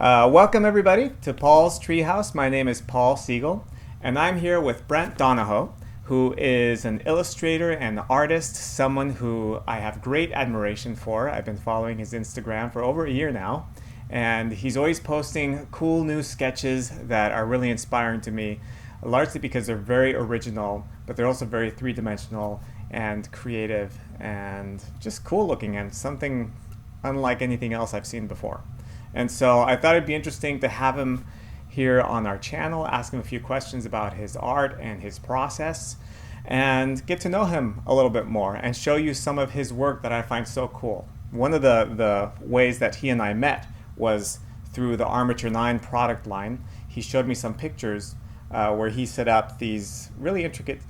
Welcome everybody to Paul's Treehouse. My name is Paul Siegel, and I'm here with Brent Donoho, who is an illustrator and artist, someone who I have great admiration for. I've been following his Instagram for over a year now, and he's always posting cool new sketches that are really inspiring to me, largely because they're very original, but they're also very three-dimensional and creative and just cool looking and something unlike anything else I've seen before. And so I thought it'd be interesting to have him here on our channel, ask him a few questions about his art and his process, and get to know him a little bit more and show you some of his work that I find so cool. One of the ways that he and I met was through the Armature Nine product line. He showed me some pictures where he set up these really intricate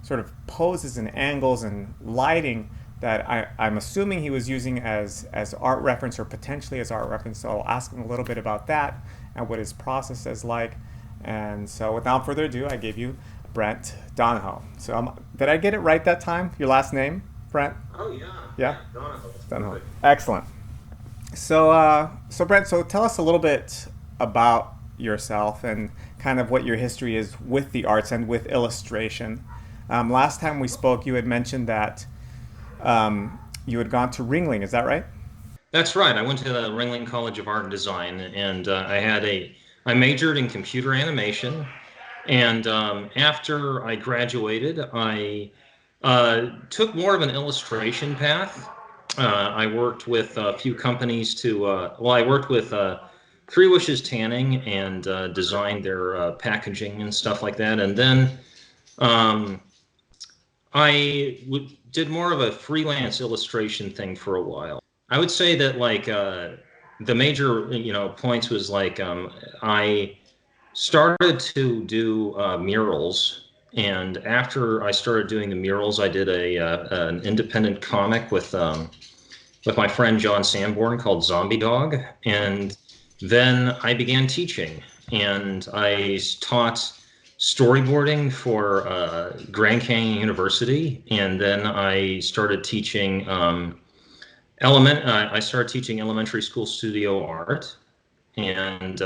sort of poses and angles and lighting that I'm assuming he was using as art reference or potentially as art reference. So I'll ask him a little bit about that and what his process is like. And so without further ado, I gave you Brent Donoho. So did I get it right that time? Your last name, Brent? Oh yeah. Yeah? Donoho. Donoho. Excellent. So Brent, so tell us a little bit about yourself and kind of what your history is with the arts and with illustration. Last time we spoke, you had mentioned that you had gone to Ringling, is that right? That's right. I went to the Ringling College of Art and Design, and I majored in computer animation. And after I graduated, I took more of an illustration path. I worked with a few companies I worked with Three Wishes Tanning and designed their packaging and stuff like that. And then um, did more of a freelance illustration thing for a while. I would say that the major points was I started to do murals, and after I started doing the murals, I did an independent comic with my friend John Sanborn called Zombie Dog, and then I began teaching, and I taught storyboarding for Grand Canyon University, and then I started teaching I started teaching elementary school studio art, and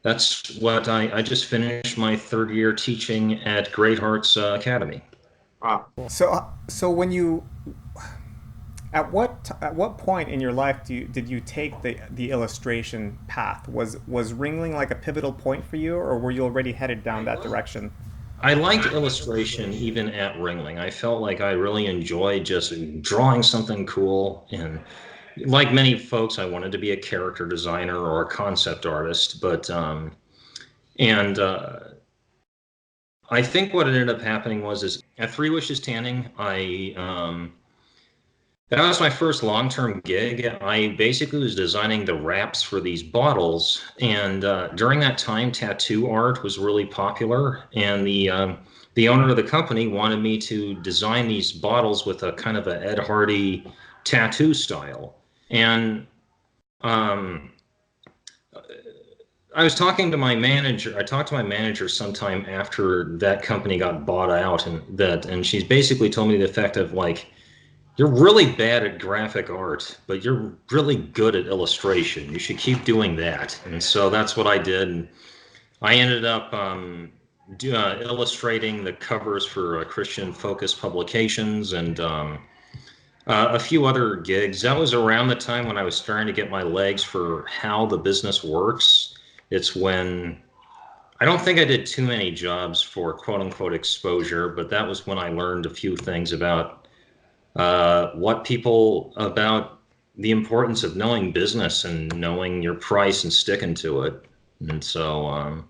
that's what I just finished my third year teaching at Great Hearts Academy. Wow. So when you at what point in your life did you take the illustration path? Was Ringling like a pivotal point for you, or were you already headed down that direction? I liked illustration even at Ringling. I felt like I really enjoyed just drawing something cool. And like many folks, I wanted to be a character designer or a concept artist. And I think what ended up happening is at Three Wishes Tanning, that was my first long-term gig. I basically was designing the wraps for these bottles, and during that time, tattoo art was really popular, and the owner of the company wanted me to design these bottles with a kind of a Ed Hardy tattoo style. And um, I was talking to my manager. I talked to my manager sometime after that company got bought out, and she's basically told me the effect of you're really bad at graphic art, but you're really good at illustration. You should keep doing that. And so that's what I did. And I ended up illustrating the covers for Christian focused publications and a few other gigs. That was around the time when I was starting to get my legs for how the business works. It's when I don't think I did too many jobs for quote unquote exposure, but that was when I learned a few things about about the importance of knowing business and knowing your price and sticking to it. And so,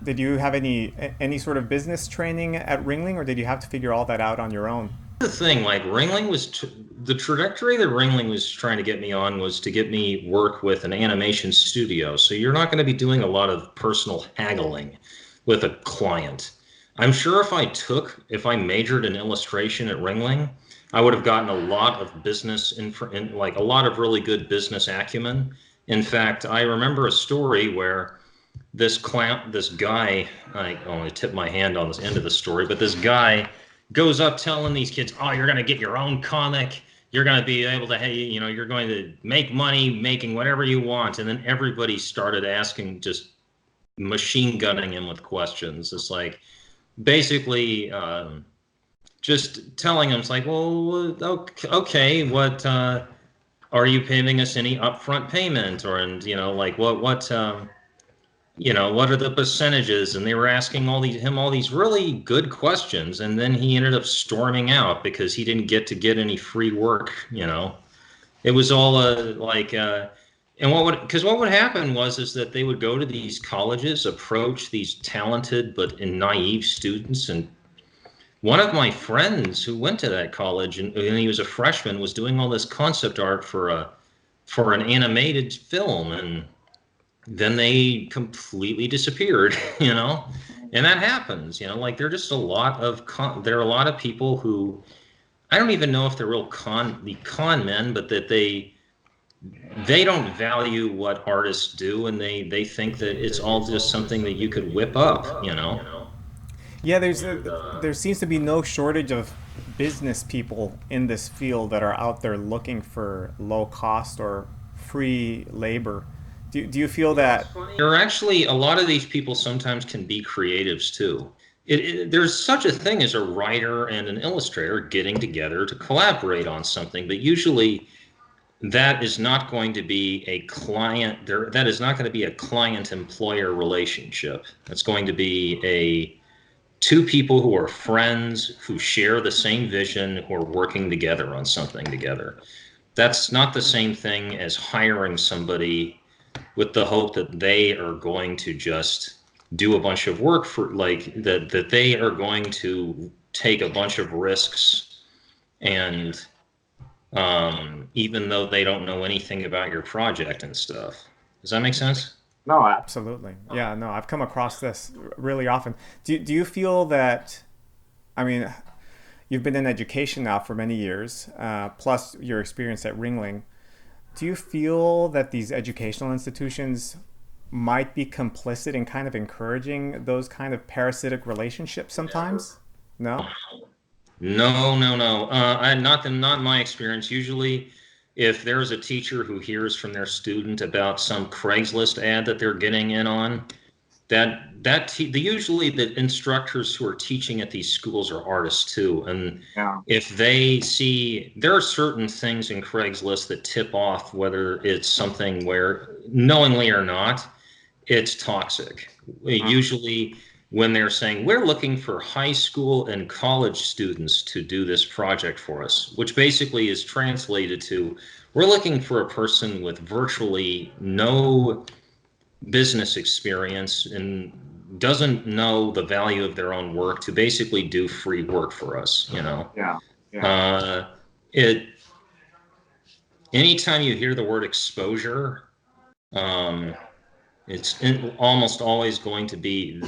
Did you have any sort of business training at Ringling, or did you have to figure all that out on your own? the thing, the trajectory that Ringling was trying to get me on was to get me work with an animation studio. So you're not going to be doing a lot of personal haggling with a client. I'm sure if I majored in illustration at Ringling, I would have gotten a lot of a lot of really good business acumen. In fact, I remember a story where this guy, I only tip my hand on this end of the story, but this guy goes up telling these kids, "Oh, you're going to get your own comic. you're going to be able to, hey, you're going to make money making whatever you want. And then everybody started asking, just machine gunning him with questions. It's like basically just telling him, it's like, well, okay, what are you paying us any upfront payment? Or, and, like what are the percentages? And they were asking him all these really good questions. And then he ended up storming out because he didn't get any free work. It was all and what would happen is that they would go to these colleges, approach these talented but naive students. And one of my friends who went to that college, and he was a freshman, was doing all this concept art for an animated film, and then they completely disappeared. And that happens. Like there are just there are a lot of people who, I don't even know if they're the con men, but that they don't value what artists do, and they think that it's all just something that you could whip up. Yeah, there seems to be no shortage of business people in this field that are out there looking for low cost or free labor. Do you feel that? There are actually a lot of these people sometimes can be creatives too. There's such a thing as a writer and an illustrator getting together to collaborate on something, but usually that is not going to be a client there. That is not going to be a client-employer relationship. It's going to be two people who are friends, who share the same vision, who are working together on something together. That's not the same thing as hiring somebody with the hope that they are going to just do a bunch of work for, like, that they are going to take a bunch of risks, and even though they don't know anything about your project and stuff. Does that make sense? No, absolutely. Yeah, no, I've come across this really often. Do you feel that, I mean, you've been in education now for many years, plus your experience at Ringling. Do you feel that these educational institutions might be complicit in kind of encouraging those kind of parasitic relationships sometimes? No? No. Not my experience. Usually, if there's a teacher who hears from their student about some Craigslist ad that they're getting in on, usually the instructors who are teaching at these schools are artists too, and Yeah. if they see, there are certain things in Craigslist that tip off whether it's something where, knowingly or not, it's toxic. Usually when they're saying, we're looking for high school and college students to do this project for us, which basically is translated to, we're looking for a person with virtually no business experience and doesn't know the value of their own work to basically do free work for us. Yeah. It anytime you hear the word exposure, it's almost always going to be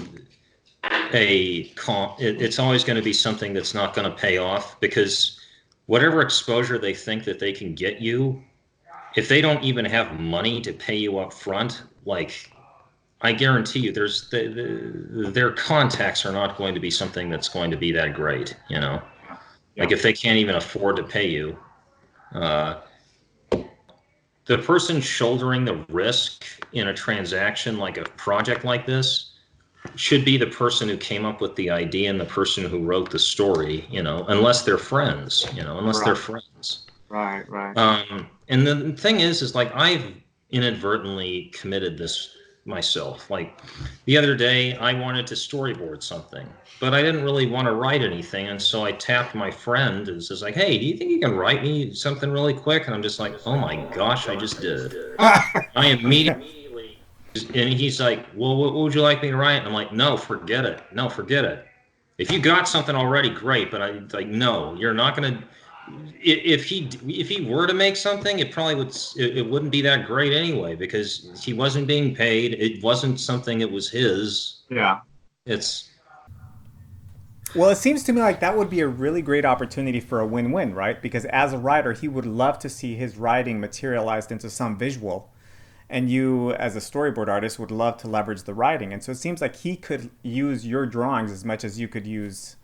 it's always going to be something that's not going to pay off, because whatever exposure they think that they can get you, if they don't even have money to pay you up front, like, I guarantee you their contacts are not going to be something that's going to be that great. Like if they can't even afford to pay you, the person shouldering the risk in a transaction like a project like this should be the person who came up with the idea and the person who wrote the story, unless they're friends, unless they're friends. Right. And the thing is like, I've inadvertently committed this myself. Like the other day, I wanted to storyboard something, but I didn't really want to write anything. And so I tapped my friend and says like, hey, do you think you can write me something really quick? And I'm just like, oh my gosh, I just did. I immediately, and he's like, well, what would you like me to write? And I'm like, no, forget it. If you got something already, great. But no, you're not going to. If he were to make something, it wouldn't be that great anyway, because he wasn't being paid. It wasn't something that was his. Yeah. Well, it seems to me like that would be a really great opportunity for a win-win, right? Because as a writer, he would love to see his writing materialized into some visual, and you, as a storyboard artist, would love to leverage the writing. And so it seems like he could use your drawings as much as you could use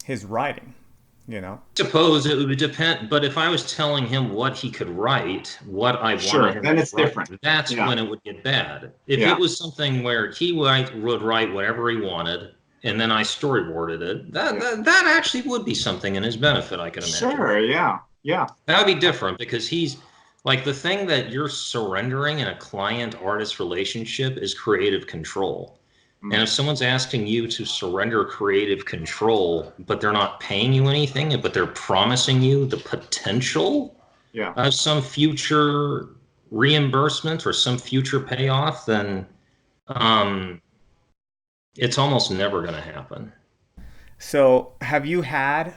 his writing. you know? Suppose it would depend, but if I was telling him what he could write, what I wanted Sure, him then to it's write, different. that's Yeah, when it would get bad. If it yeah, was something where he would write whatever he wanted, and then I storyboarded it, yeah. that actually would be something in his benefit, I can imagine. Sure, yeah, yeah. That would be different because he's like the thing that you're surrendering in a client artist relationship is creative control. And Mm, if someone's asking you to surrender creative control, but they're not paying you anything, but they're promising you the potential yeah. of some future reimbursement or some future payoff, then um, it's almost never going to happen. So, have you had,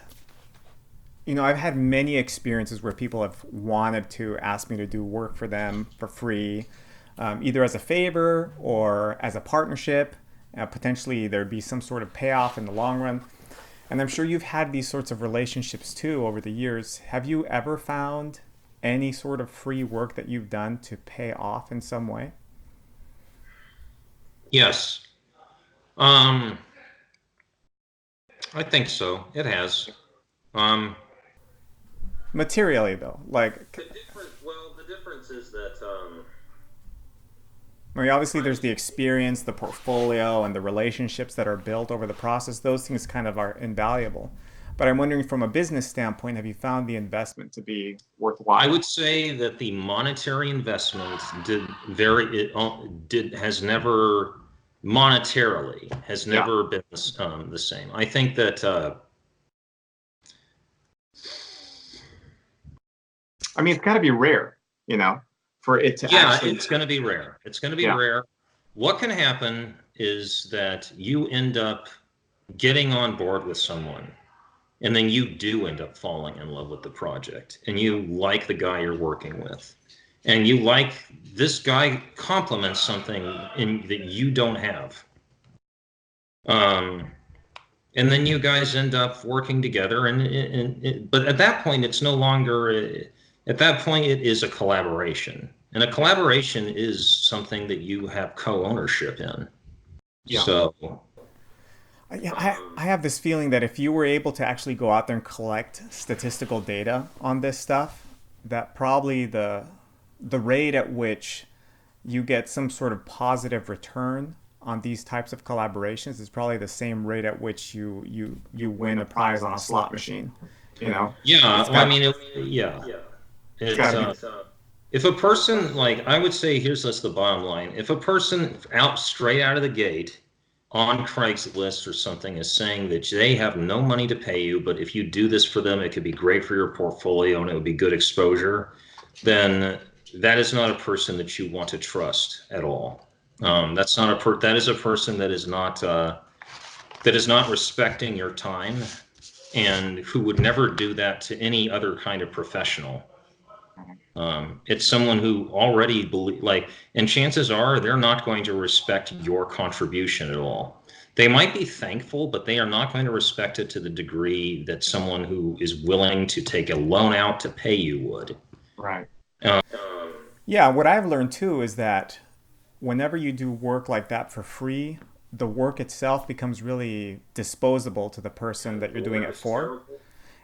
I've had many experiences where people have wanted to ask me to do work for them for free, either as a favor or as a partnership. Potentially, there'd be some sort of payoff in the long run. And I'm sure you've had these sorts of relationships too over the years. Have you ever found any sort of free work that you've done to pay off in some way? Yes, um, I think so. It has. Um, Materially, though. Like, the difference is that I mean, obviously, there's the experience, the portfolio, and the relationships that are built over the process. Those things kind of are invaluable. But I'm wondering, from a business standpoint, have you found the investment to be I worthwhile? would say that the monetary investment has never monetarily has Yeah. never been the same. I think that I mean, it's got to be rare, you know, for it to yeah, actually. it's going to be rare. It's going to be Yeah. rare. What can happen is that you end up getting on board with someone, and then you do end up falling in love with the project, and you like the guy you're working with, and you like this guy complements something that you don't have. Um, and then you guys end up working together, but at that point, it's no longer. At that point, it is a collaboration, and a Yeah. collaboration is something that you have co-ownership in. Yeah. So, Yeah, I have this feeling that if you were able to actually go out there and collect statistical data on this stuff, that probably the rate at which you get some sort of positive return on these types of collaborations is probably the same rate at which you win a prize on a slot machine. You know, yeah, it's well, I got mean, yeah, It's it's got to be. if a person like I would say here's just the bottom line. If a person straight out of the gate on Craigslist or something is saying that they have no money to pay you, but if you do this for them, it could be great for your portfolio and it would be good exposure, then that is not a person that you want to trust at all. That's not that is a person that is not respecting your time and who would never do that to any other kind of professional. It's someone who already and chances are they're not going to respect your contribution at all. They might be thankful, but they are not going to respect it to the degree that someone who is willing to take a loan out to pay you would. Right. Um, Yeah, what I've learned too is that whenever you do work like that for free, the work itself becomes really disposable to the person that you're doing it for.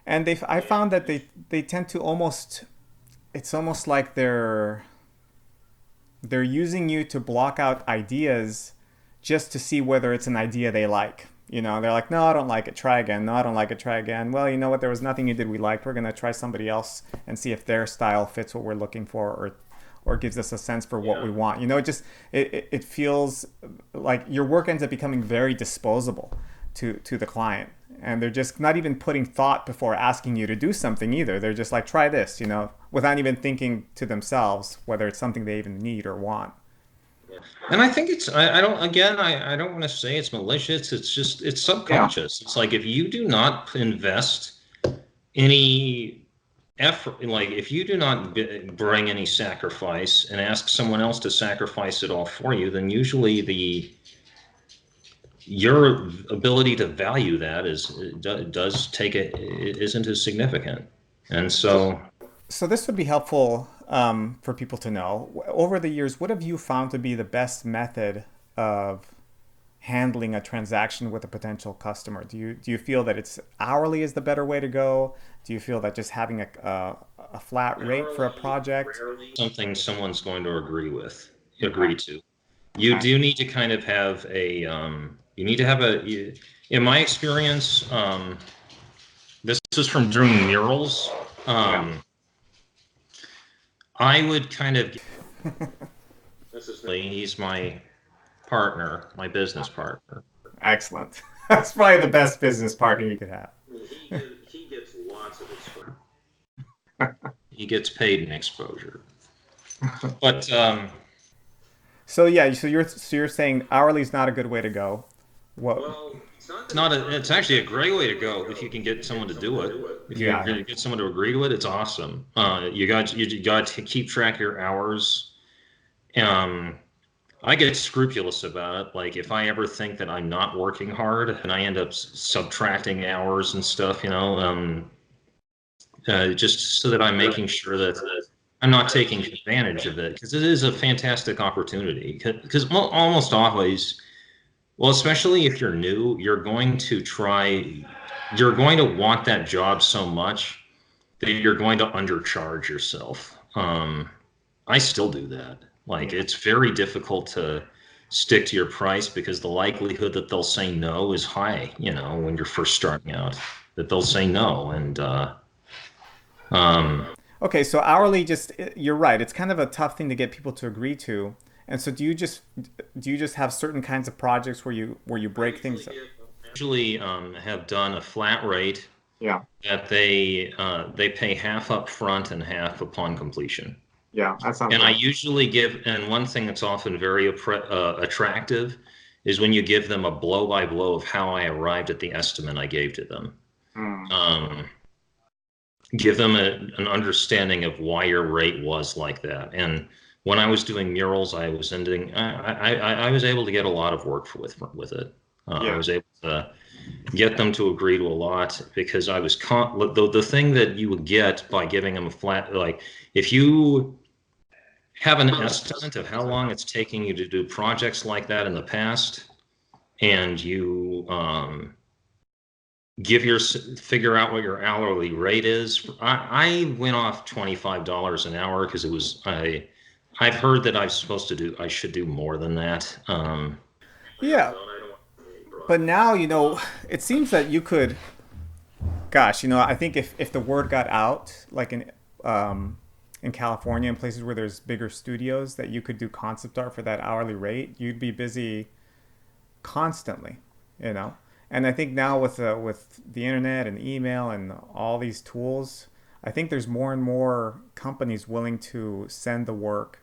And I found that they tend to almost, it's almost like they're using you to block out ideas just to see whether it's an idea they like. They're like, no, I don't like it. Try again. No, I don't like it. Try again. Well, you know what? There was nothing you did we liked. We're gonna try somebody else and see if their style fits what we're looking for, or gives us a sense for what we want. It feels like your work ends up becoming very disposable to the client, and they're just not even putting thought before asking you to do something either. They're just like, try this, without even thinking to themselves whether it's something they even need or want. And I think I don't, again, I don't want to say it's malicious. It's just, it's Yeah. subconscious. It's like if you do not invest any effort, like if you do not bring any sacrifice and ask someone else to sacrifice it all for you, then usually your ability to value that does take it isn't as significant. And So, so so this would be helpful for people to know. Over the years, what have you found to be the best method of handling a transaction with a potential customer? Do you feel that it's hourly is the better way to go? Do you feel that just having a flat rate for a project? Something someone's going to agree to. You Okay. do need to kind of have a, you need to have in my experience, this is from doing murals. Yeah. I would kind of, he's my partner, my business partner. Excellent. That's probably the best business partner you could have. He gets lots of exposure. He gets paid in exposure. But So yeah, so you're saying hourly is not a good way to go. What? well, it's actually a great way to go if you can get someone to do it. If you Yeah. can get someone to agree to it, it's awesome. You got to keep track of your hours. Um, I get scrupulous about it. Like if I ever think that I'm not working hard and I end up subtracting hours and stuff, just so that I'm making sure that I'm not taking advantage of it because it is a fantastic opportunity. Because almost always, well, especially if you're new, you're going to want that job so much that you're going to undercharge yourself. I still do that. Like it's very difficult to stick to your price because the likelihood that they'll say no is high, when you're first starting out, that they'll say no. And Okay, so hourly just you're right. It's kind of a tough thing to get people to agree to. And so do you just have certain kinds of projects where you break things up? usually have done a flat rate Yeah. that they pay half up front and half upon completion. Yeah. That sounds And I right. usually give, and one thing that's often very attractive is when you give them a blow by blow of how I arrived at the estimate I gave to them. Mm. Um, Give them an understanding of why your rate was like that. And when I was doing murals, I was I was able to get a lot of work with it. I Yeah. was able to get them to agree to a lot because I was the thing that you would get by giving them a flat, like if you have an estimate of how long it's taking you to do projects like that in the past, and you figure out what your hourly rate is. I went off $25 an hour because I've heard that I should do more than that. Yeah, but now it seems that you could. Gosh, I think if the word got out, like in California and places where there's bigger studios, that you could do concept art for that hourly rate, you'd be busy constantly, you know. And I think now with the internet and email and all these tools, I think there's more and more companies willing to send the work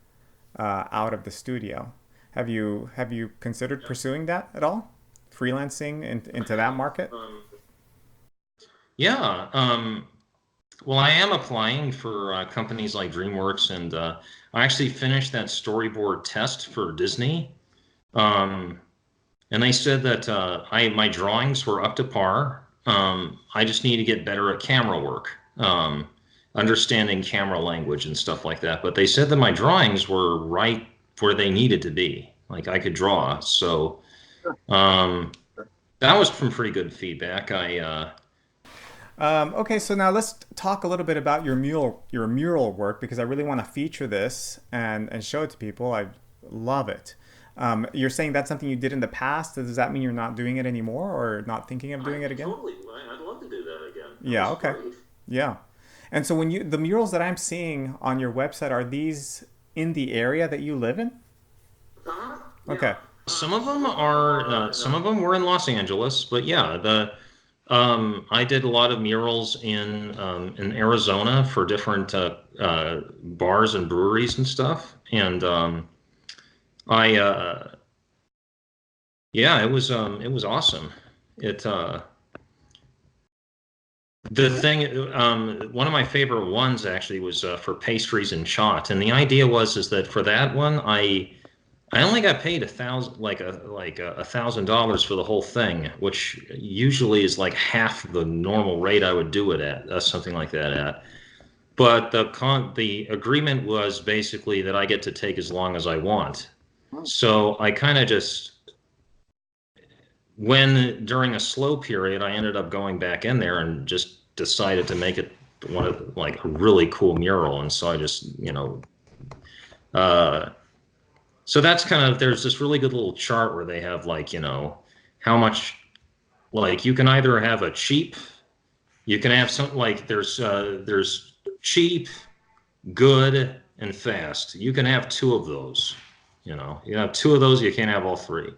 out of the studio. Have you considered pursuing that at all? Freelancing into that market? Yeah. Well, I am applying for companies like DreamWorks, and I actually finished that storyboard test for Disney. Um, and they said that my drawings were up to par. I just need to get better at camera work, understanding camera language and stuff like that. But they said that my drawings were right where they needed to be. Like I could draw. So um, that was some pretty good feedback. Okay, so now let's talk a little bit about your mural work because I really want to feature this and show it to people. I love it. You're saying that's something you did in the past. Does that mean you're not doing it anymore or not thinking of doing it again? Totally. I'd love to do that again. Yeah, okay. Yeah. And so the murals that I'm seeing on your website, are these in the area that you live in? Okay. Some of them were in Los Angeles, but yeah, I did a lot of murals in Arizona for different bars and breweries and stuff, and I yeah, it was awesome. It The thing, one of my favorite ones actually was for pastries and shot, and the idea is that for that one, I only got paid $1,000 for the whole thing, which usually is like half the normal rate I would do it at, something like that at. But the agreement was basically that I get to take as long as I want. So I kind of just when during a slow period, I ended up going back in there and just decided to make it one of like a really cool mural. And so I just, uh, so that's kind of, there's this really good little chart where they have like, how much, like you can either have a cheap, you can have something like there's cheap, good, and fast. You can have two of those. You have two of those, you can't have all three.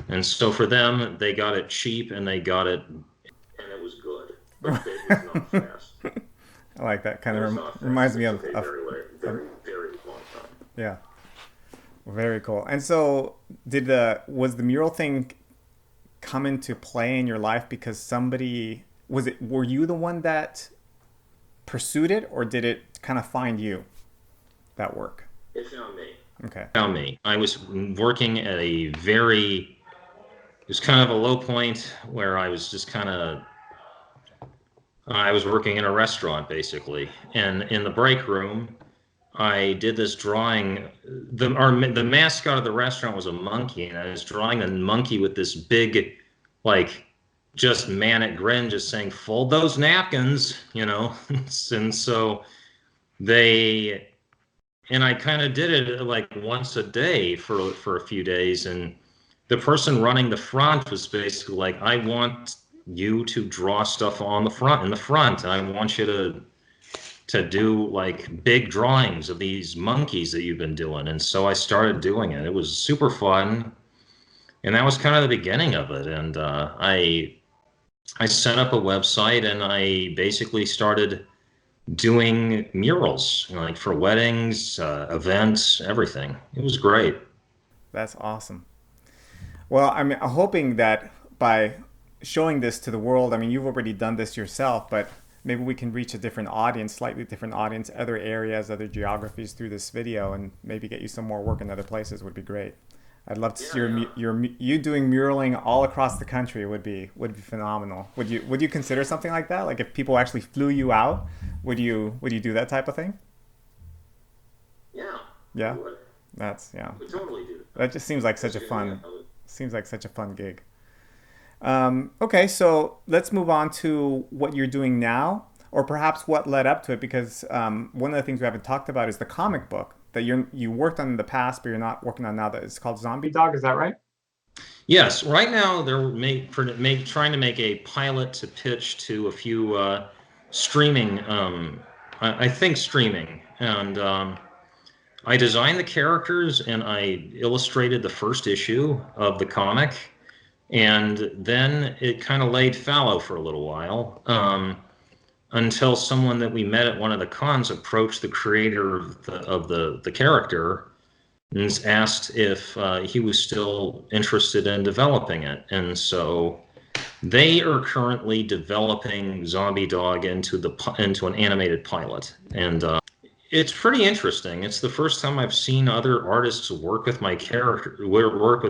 And so for them, they got it cheap and they got it, and it was good, but it was not fast. I like that. Kind of reminds me of very long time. Yeah, very cool. And so, was the mural thing come into play in your life because somebody were you the one that pursued it, or did it kind of find you, that work? It found me. Okay. Found me. I was working at it was kind of a low point where I was just kind of, I was working in a restaurant basically, and in the break room, I did this drawing. The mascot of the restaurant was a monkey, and I was drawing a monkey with this big, like, just manic grin, just saying, "Fold those napkins," and so I kind of did it like once a day for a few days, and the person running the front was basically like, "I want you to draw stuff in the front. I want you to do like big drawings of these monkeys that you've been doing." And so I started doing it. It was super fun, and that was kind of the beginning of it. And I set up a website, and I basically started doing murals, like for weddings, events, everything. It was great. That's awesome. Well, I'm hoping that by showing this to the world, I mean, you've already done this yourself, but maybe we can reach a different audience, slightly different audience, other areas, other geographies through this video, and maybe get you some more work in other places would be great. I'd love to see you doing muraling all across the country. Would be phenomenal. Would you consider something like that? Like if people actually flew you out, would you do that type of thing? Yeah. Yeah. That's We totally do. That just seems like such a fun gig. Okay, so let's move on to what you're doing now, or perhaps what led up to it, because one of the things we haven't talked about is the comic book that you worked on in the past, but you're not working on now. That it's called Zombie Dog. Is that right? Yes. Right now, they're trying to make a pilot to pitch to a few streaming. I think streaming, and I designed the characters and I illustrated the first issue of the comic, and then it kind of laid fallow for a little while. Until someone that we met at one of the cons approached the creator of the character and asked if he was still interested in developing it. And so they are currently developing Zombie Dog into an animated pilot. And it's pretty interesting. It's the first time I've seen other artists work with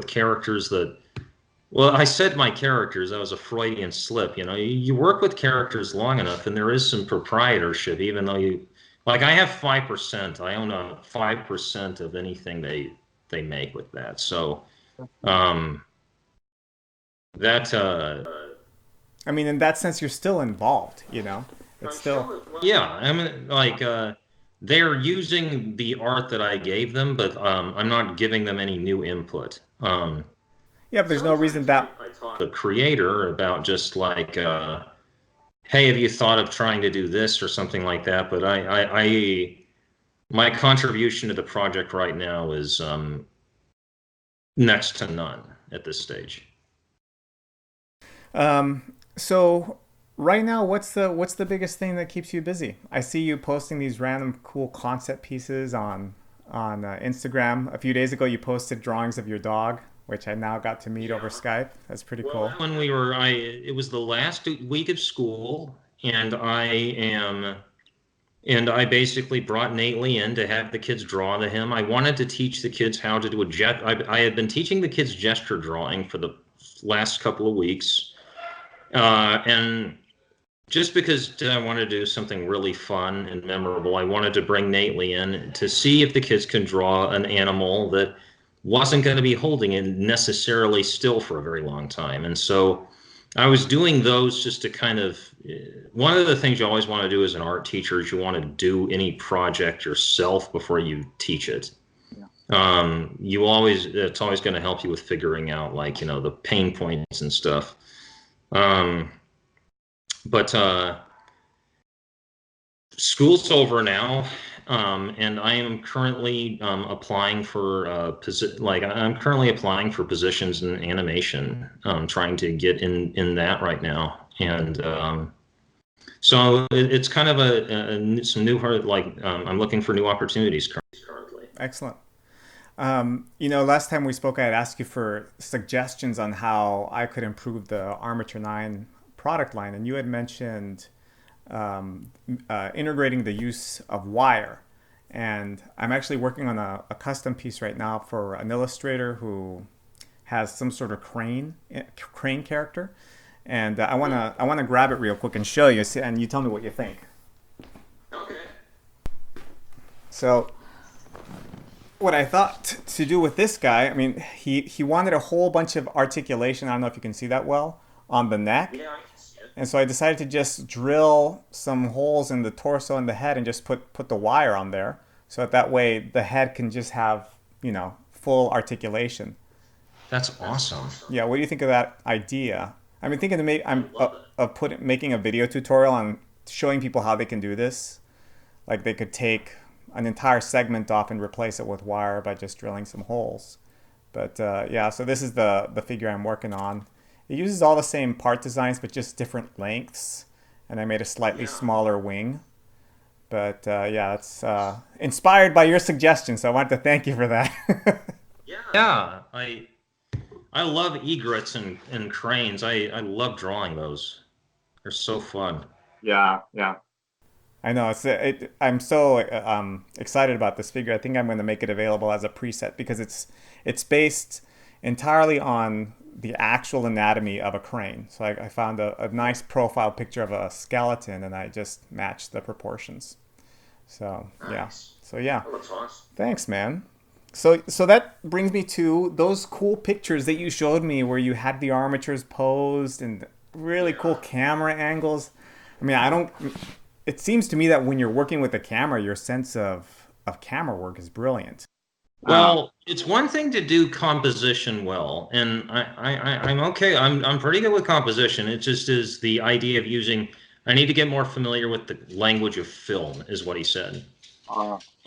characters that, well, I said my characters, that was a Freudian slip. You work with characters long enough and there is some proprietorship, even though I have 5%. I own 5% of anything they make with that. So, I mean, in that sense, you're still involved, It's still... Yeah, I mean, they're using the art that I gave them, but I'm not giving them any new input. Yeah, but there's no reason that... I taught the creator about just like, hey, have you thought of trying to do this or something like that? But my contribution to the project right now is next to none at this stage. So right now, what's the biggest thing that keeps you busy? I see you posting these random cool concept pieces on Instagram. A few days ago, you posted drawings of your dog, which I now got to meet over Skype. That's pretty cool. When it was the last week of school, and I basically brought Nate Lee in to have the kids draw to him. I wanted to teach the kids how to do I had been teaching the kids gesture drawing for the last couple of weeks, and just because I wanted to do something really fun and memorable, I wanted to bring Nate Lee in to see if the kids can draw an animal that wasn't going to be holding it necessarily still for a very long time. And so I was doing those just to kind of, one of the things you always want to do as an art teacher is you want to do any project yourself before you teach it. It's always going to help you with figuring out, like, you know, the pain points and stuff. But school's over now, and I am currently applying for I'm currently applying for positions in animation, trying to get in that right now, and so it's kind of some new I'm looking for new opportunities currently. Excellent. You know, last time we spoke, I had asked you for suggestions on how I could improve the Armature 9 product line, and you had mentioned integrating the use of wire. And I'm actually working on a custom piece right now for an illustrator who has some sort of crane character. And I wanna grab it real quick and show you, and you tell me what you think. Okay. So what I thought to do with this guy, I mean, he wanted a whole bunch of articulation. I don't know if you can see that well on the neck. Yeah, I can see it. And so I decided to just drill some holes in the torso and the head and just put the wire on there. So that way the head can just have, you know, full articulation. That's awesome. Yeah, what do you think of that idea? I've been thinking making a video tutorial on showing people how they can do this. Like they could take an entire segment off and replace it with wire by just drilling some holes. But yeah, so this is the figure I'm working on. It uses all the same part designs, but just different lengths. And I made a slightly smaller wing. But yeah, it's inspired by your suggestion, so I wanted to thank you for that. Yeah, I love egrets and cranes. I love drawing those. They're so fun. Yeah, yeah. I know. I'm so excited about this figure. I think I'm going to make it available as a preset because it's based entirely on the actual anatomy of a crane. So I found a nice profile picture of a skeleton, and I just matched the proportions. So yeah. So yeah. That looks awesome. Thanks, man. So that brings me to those cool pictures that you showed me where you had the armatures posed and really cool camera angles. I mean, it seems to me that when you're working with a camera, your sense of camera work is brilliant. Well, it's one thing to do composition well, and I'm okay. I'm pretty good with composition. It just is the idea of using. I need to get more familiar with the language of film, is what he said.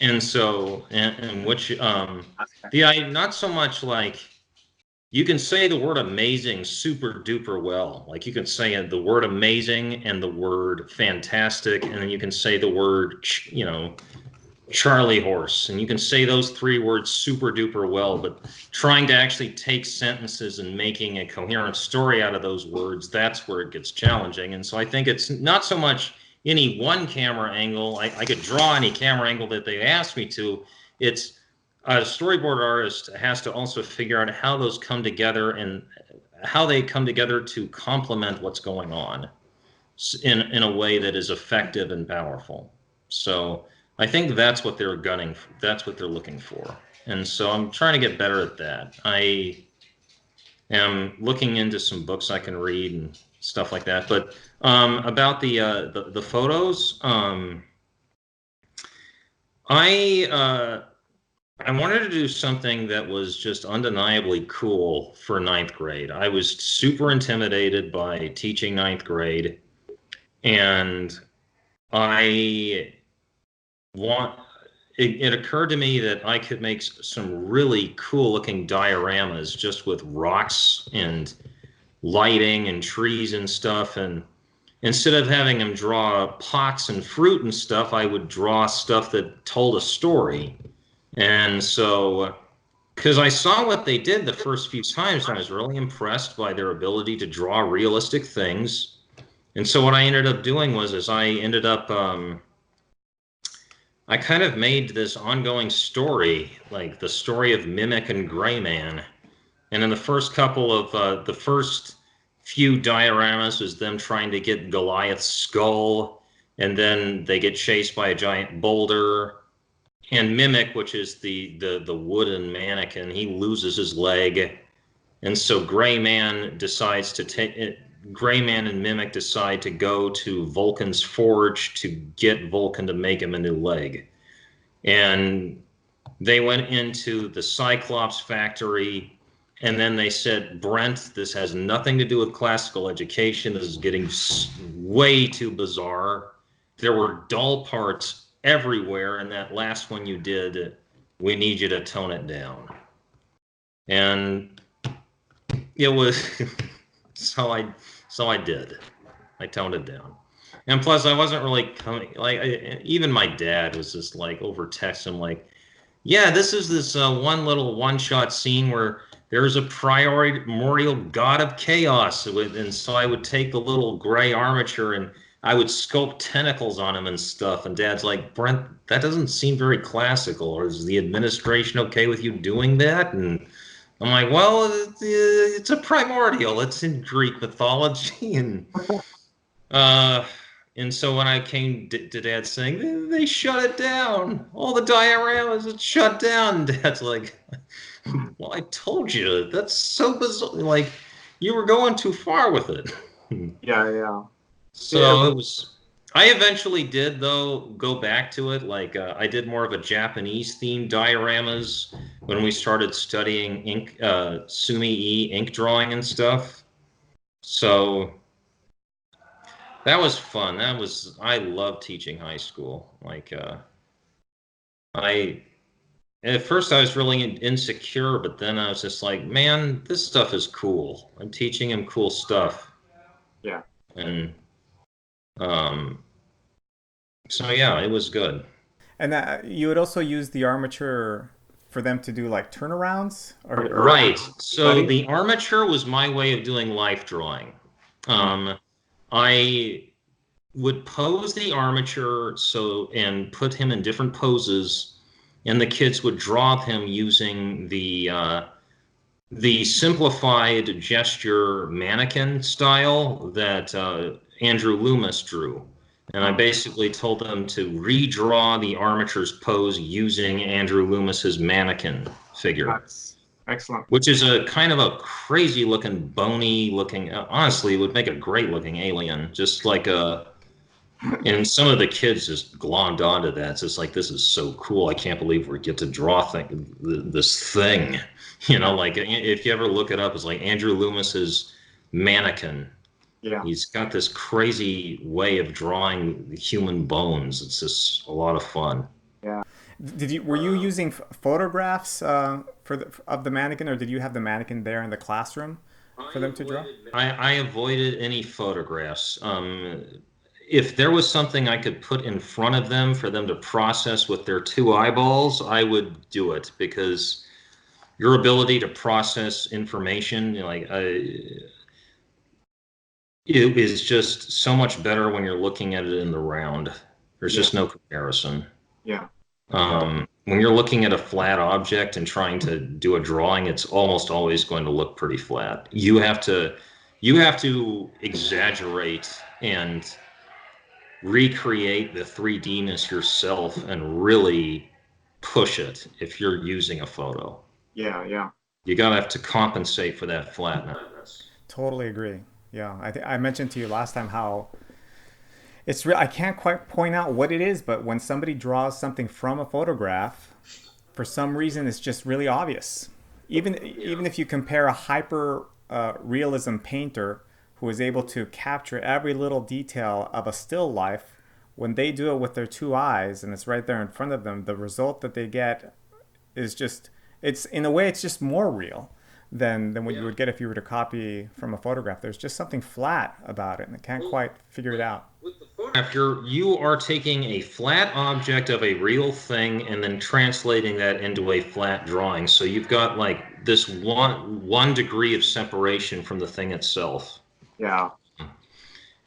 And so, and which not so much like you can say the word amazing super duper well. Like you can say the word amazing and the word fantastic, and then you can say the word, you know, Charlie horse, and you can say those three words super duper well, but trying to actually take sentences and making a coherent story out of those words, that's where it gets challenging. And so I think it's not so much any one camera angle. I could draw any camera angle that they asked me to. It's a storyboard artist has to also figure out how those come together and how they come together to complement what's going on in a way that is effective and powerful. So I think that's what they're gunning for. That's what they're looking for. And so I'm trying to get better at that. I am looking into some books I can read and stuff like that. But about the photos, I wanted to do something that was just undeniably cool for ninth grade. I was super intimidated by teaching ninth grade, and it occurred to me that I could make some really cool looking dioramas just with rocks and lighting and trees and stuff. And instead of having them draw pots and fruit and stuff, I would draw stuff that told a story. And so, because I saw what they did the first few times, and I was really impressed by their ability to draw realistic things. And so what I ended up doing was I ended up I kind of made this ongoing story, like the story of Mimic and Gray Man. And in the first couple of the first few dioramas was them trying to get Goliath's skull, and then they get chased by a giant boulder, and Mimic, which is the wooden mannequin, he loses his leg, and so Gray Man decides to take it. Gray Man and Mimic decide to go to Vulcan's forge to get Vulcan to make him a new leg. And they went into the Cyclops factory, and then they said, Brent, this has nothing to do with classical education. This is getting way too bizarre. There were dull parts everywhere, and that last one you did, we need you to tone it down. And it was so I did. I toned it down. And plus, I wasn't really coming. Like, even my dad was just like over text. I'm like, yeah, this is this one little one-shot scene where there's a primordial god of chaos, and so I would take the little gray armature and I would sculpt tentacles on him and stuff. And Dad's like, Brent, that doesn't seem very classical. Or is the administration okay with you doing that? And I'm like, well, it's a primordial. It's in Greek mythology, and so when I came to Dad saying they shut it down, all the dioramas it's shut down, Dad's like, well, I told you, that's so bizarre. Like, you were going too far with it. Yeah. So it was. I eventually did, though, go back to it. Like, I did more of a Japanese-themed dioramas when we started studying ink, Sumi-e ink drawing and stuff. So that was fun. I love teaching high school. Like, at first I was really insecure, but then I was just like, man, this stuff is cool. I'm teaching him cool stuff. Yeah. And, so yeah, it was good. And you would also use the armature for them to do like turnarounds, or Right. So the armature was my way of doing life drawing. I would pose the armature and put him in different poses, and the kids would draw him using the simplified gesture mannequin style that Andrew Loomis drew. And I basically told them to redraw the armature's pose using Andrew Loomis's mannequin figure. That's excellent. Which is a kind of a crazy looking, bony looking, honestly, it would make a great looking alien. Just like and some of the kids just glommed onto that. It's just like, this is so cool. I can't believe we get to draw this thing. You know, like if you ever look it up, it's like Andrew Loomis's mannequin. Yeah. He's got this crazy way of drawing human bones. It's just a lot of fun. Yeah. Were you using photographs of the mannequin, or did you have the mannequin there in the classroom for them to draw? I avoided any photographs. If there was something I could put in front of them for them to process with their two eyeballs, I would do it, because your ability to process information, it is just so much better when you're looking at it in the round. There's just no comparison. Yeah. When you're looking at a flat object and trying to do a drawing, it's almost always going to look pretty flat. You have to exaggerate and recreate the 3D-ness yourself and really push it if you're using a photo. Yeah. You gotta have to compensate for that flatness. Totally agree. Yeah, I mentioned to you last time how it's real. I can't quite point out what it is, but when somebody draws something from a photograph, for some reason, it's just really obvious. Even if you compare a hyper realism painter who is able to capture every little detail of a still life, when they do it with their two eyes and it's right there in front of them, the result that they get is just, it's in a way, it's just more real than what you would get if you were to copy from a photograph. There's just something flat about it, and I can't quite figure it out. After you are taking a flat object of a real thing and then translating that into a flat drawing, so you've got like this one degree of separation from the thing itself. Yeah.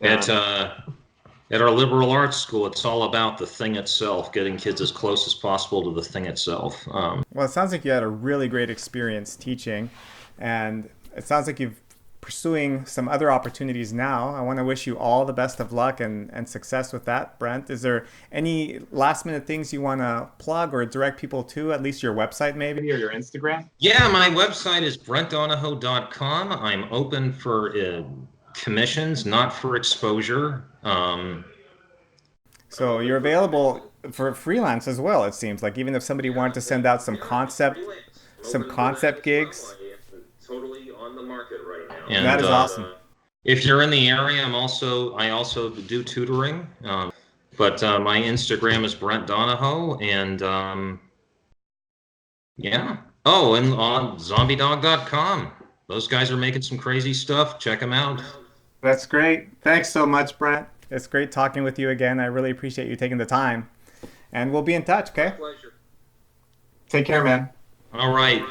At our liberal arts school, it's all about the thing itself, getting kids as close as possible to the thing itself. Well, it sounds like you had a really great experience teaching, and it sounds like you've pursuing some other opportunities now. I want to wish you all the best of luck and success with that, Brent. Is there any last minute things you want to plug or direct people to, at least your website maybe, or your Instagram? Yeah, my website is brentdonoho.com. I'm open for commissions, not for exposure. So you're available for freelance as well, it seems like, even if somebody wanted to send out some concept gigs. Totally on the market right now. And that is awesome. If you're in the area, I also do tutoring. But my Instagram is Brent Donoho, and yeah. Oh, and on zombiedog.com. Those guys are making some crazy stuff. Check them out. That's great. Thanks so much, Brent. It's great talking with you again. I really appreciate you taking the time. And we'll be in touch, okay? My pleasure. Take care, man. All right.